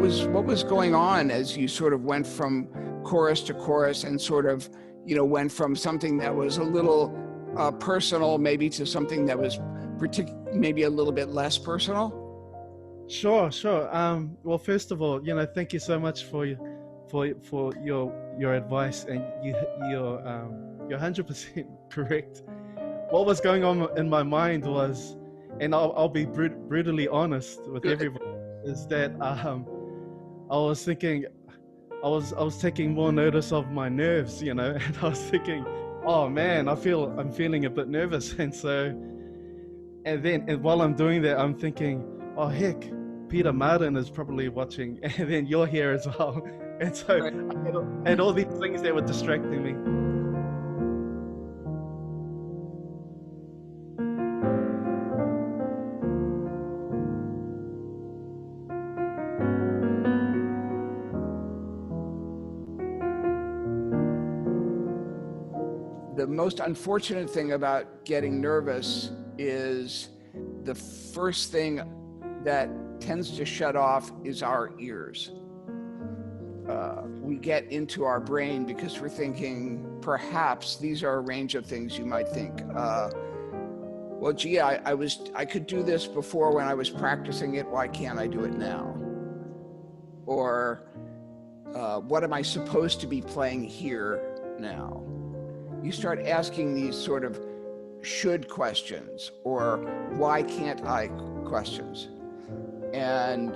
was going on as you sort of went from chorus to chorus and sort of, went from something that was a little personal maybe to something that was maybe a little bit less personal? Sure. Well, first of all, thank you so much for your advice, and you're 100% correct. What was going on in my mind was, and I'll be brutally honest with everyone, is that I was thinking, I was taking more notice of my nerves, and I was thinking, oh man, I'm feeling a bit nervous, and while I'm doing that, I'm thinking, oh heck, Peter Martin is probably watching, and then you're here as well, and so Right. I had all these things that were distracting me. The most unfortunate thing about getting nervous is the first thing that tends to shut off is our ears. We get into our brain because we're thinking, perhaps these are a range of things you might think. Well, gee, I could do this before when I was practicing it. Why can't I do it now? Or what am I supposed to be playing here now? You start asking these sort of should questions or why can't I questions. And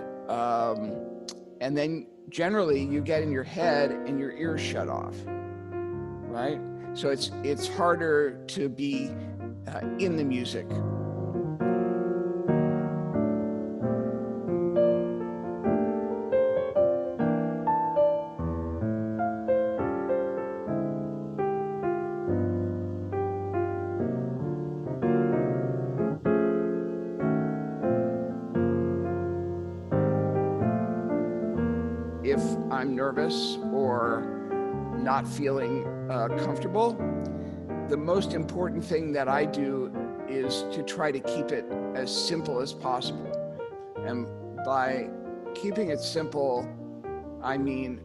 then generally you get in your head and your ears shut off, right? So it's harder to be in the music. If I'm nervous or not feeling comfortable, the most important thing that I do is to try to keep it as simple as possible. And by keeping it simple, I mean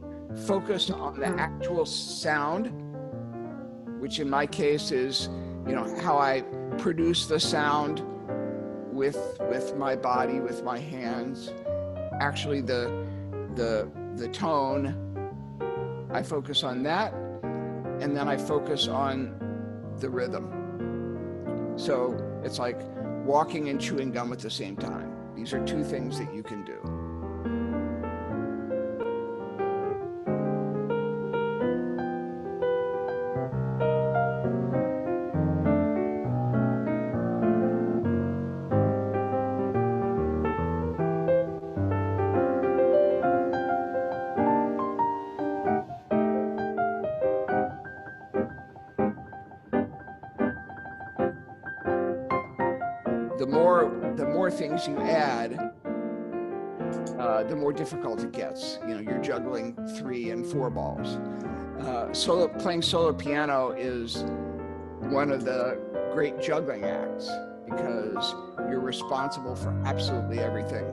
focus on the actual sound, which in my case is, how I produce the sound with my body, with my hands. Actually, the tone, I focus on that, and then I focus on the rhythm. So it's like walking and chewing gum at the same time. These are two things that you can do. The more things you add, the more difficult it gets. You're juggling 3 and 4 balls. Playing solo piano is one of the great juggling acts because you're responsible for absolutely everything.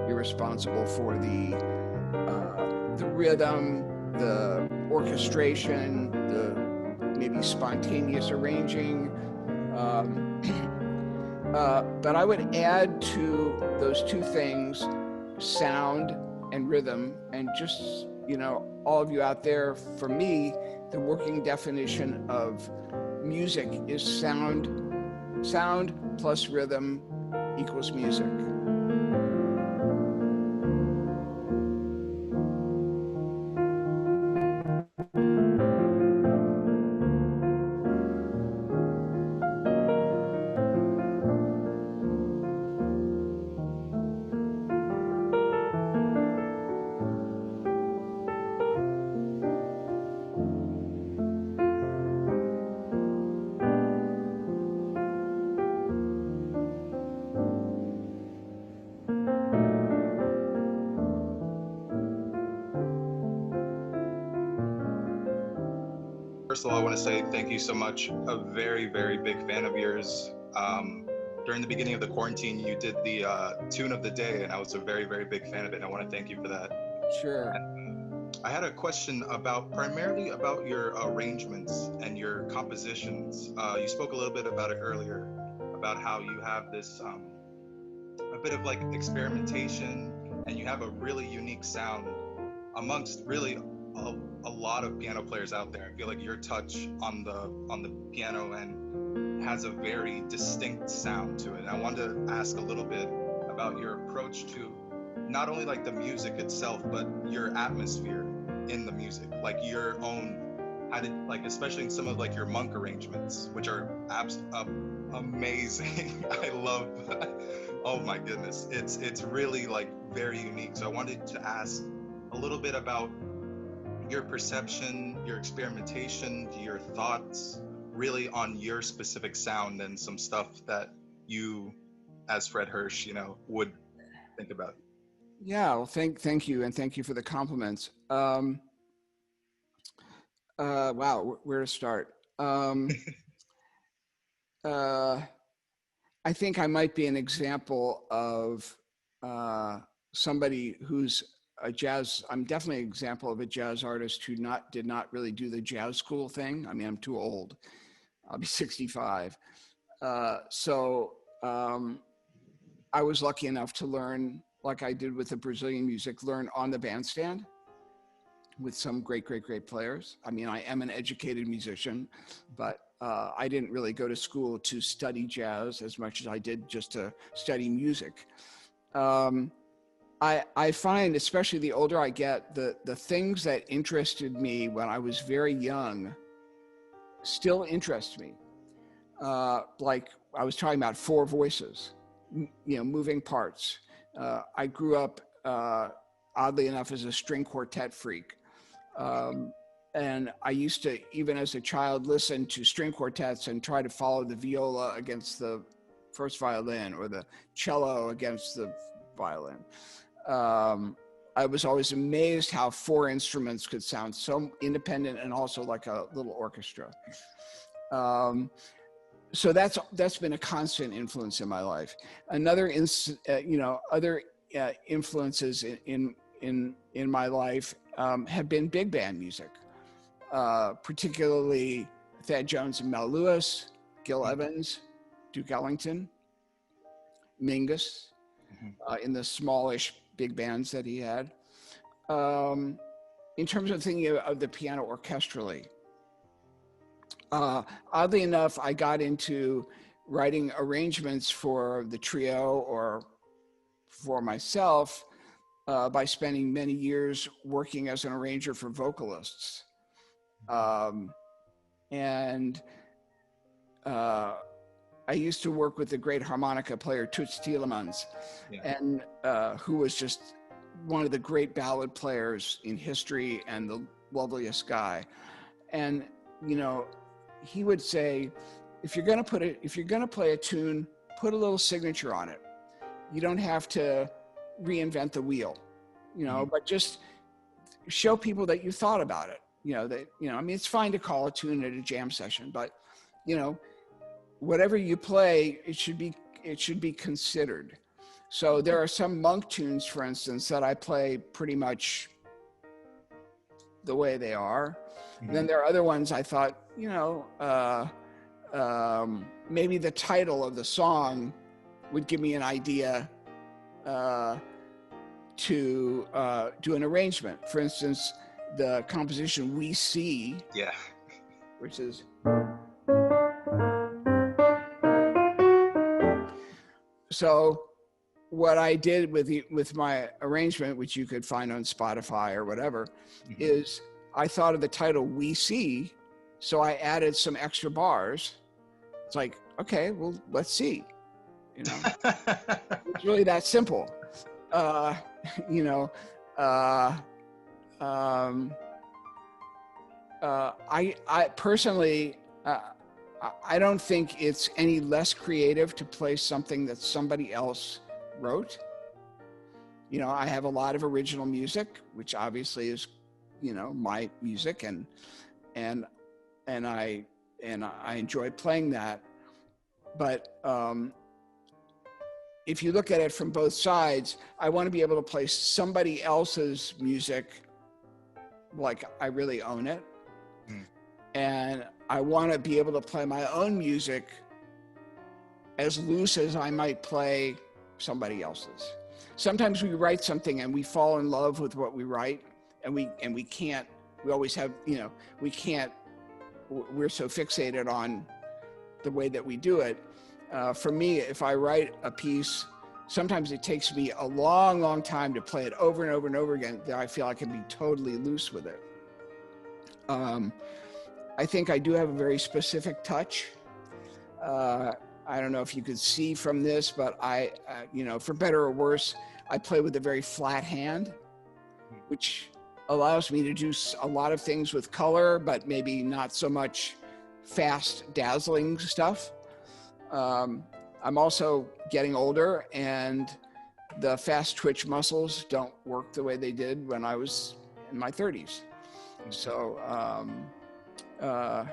You're responsible for the rhythm, the orchestration, the maybe spontaneous arranging. But I would add to those two things, sound and rhythm, and just, all of you out there, for me, the working definition of music is sound plus rhythm equals music. First of all, I want to say thank you so much. A very, very big fan of yours. During the beginning of the quarantine, you did the tune of the day, and I was a very, very big fan of it. And I want to thank you for that. Sure. I had a question primarily about your arrangements and your compositions. You spoke a little bit about it earlier, about how you have this a bit of like experimentation, and you have a really unique sound amongst really a lot of piano players out there. I feel like your touch on the piano and has a very distinct sound to it. And I wanted to ask a little bit about your approach to not only like the music itself, but your atmosphere in the music, like your own, how did, like, especially in some of like your monk arrangements, which are amazing. I love, oh my goodness, it's really like very unique. So I wanted to ask a little bit about your perception, your experimentation, your thoughts really on your specific sound, and some stuff that you, as Fred Hersch, you know, would think about. Yeah, well, thank you, and thank you for the compliments. Wow, where to start? Uh, I think I might be an example of somebody who's a jazz. I'm definitely an example of a jazz artist who did not really do the jazz school thing. I mean, I'm too old. I'll be 65. So I was lucky enough to learn, like I did with the Brazilian music, learn on the bandstand with some great players. I mean, I am an educated musician, but I didn't really go to school to study jazz as much as I did just to study music. I find, especially the older I get, the things that interested me when I was very young still interest me. Like I was talking about, four voices, you know, moving parts. I grew up, oddly enough, as a string quartet freak. And I used to, even as a child, listen to string quartets and try to follow the viola against the first violin or the cello against the violin. I was always amazed how four instruments could sound so independent and also like a little orchestra. So that's been a constant influence in my life. Another, other influences in my life have been big band music, particularly Thad Jones and Mel Lewis, Gil Evans, Duke Ellington, Mingus, in the smallish big bands that he had. In terms of thinking of the piano orchestrally, oddly enough, I got into writing arrangements for the trio or for myself by spending many years working as an arranger for vocalists. And I used to work with the great harmonica player Toots Thielemans, and who was just one of the great ballad players in history and the loveliest guy. And you know, he would say, if you're going to play a tune, put a little signature on it. You don't have to reinvent the wheel, you know, but just show people that you thought about it. I mean, it's fine to call a tune at a jam session, but you know, whatever you play, it should be considered. So there are some monk tunes, for instance, that I play pretty much the way they are. And then there are other ones I thought, maybe the title of the song would give me an idea to do an arrangement. For instance, the composition "We See," which is so. What I did with my arrangement, which you could find on Spotify or whatever, is I thought of the title "We See," so I added some extra bars. It's like, okay, well, let's see. You know, it's really that simple. I personally, I don't think it's any less creative to play something that somebody else wrote. You know, I have a lot of original music, which obviously is, my music, and I enjoy playing that. But if you look at it from both sides, I want to be able to play somebody else's music like I really own it. And I want to be able to play my own music as loose as I might play somebody else's. Sometimes we write something and we fall in love with what we write, and we can't, we always have, we're so fixated on the way that we do it. For me, if I write a piece, sometimes it takes me a long, long time to play it over and over and over again, that I feel I can be totally loose with it. I think I do have a very specific touch. I don't know if you could see from this, but I, for better or worse, I play with a very flat hand, which allows me to do a lot of things with color, but maybe not so much fast, dazzling stuff. I'm also getting older, and the fast twitch muscles don't work the way they did when I was in my 30s. So I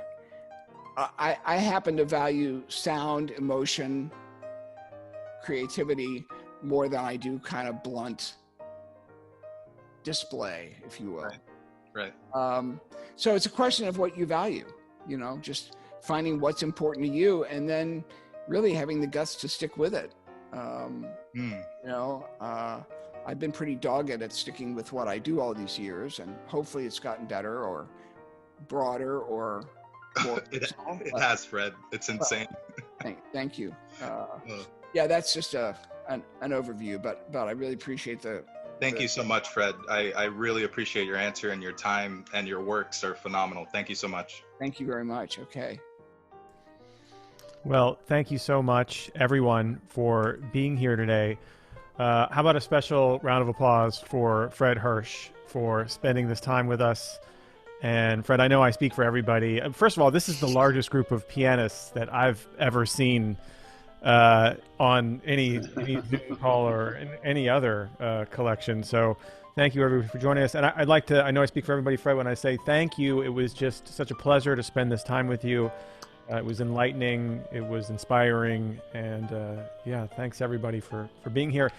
happen to value sound, emotion, creativity more than I do kind of blunt display, if you will. Right. So it's a question of what you value, just finding what's important to you, and then really having the guts to stick with it. I've been pretty dogged at sticking with what I do all these years, and hopefully it's gotten better or broader or more. It has, Fred. It's insane. Thank you. Yeah, that's just an overview, but I really appreciate Thank you so much, Fred. I really appreciate your answer, and your time and your works are phenomenal. Thank you so much. Thank you very much. Okay. Well, thank you so much, everyone, for being here today. How about a special round of applause for Fred Hersch for spending this time with us. And Fred, I know I speak for everybody. First of all, this is the largest group of pianists that I've ever seen on any Zoom call or in any other collection. So thank you, everybody, for joining us. And I'd like to, I know I speak for everybody, Fred, when I say thank you. It was just such a pleasure to spend this time with you. It was enlightening, it was inspiring, and yeah, thanks everybody for being here.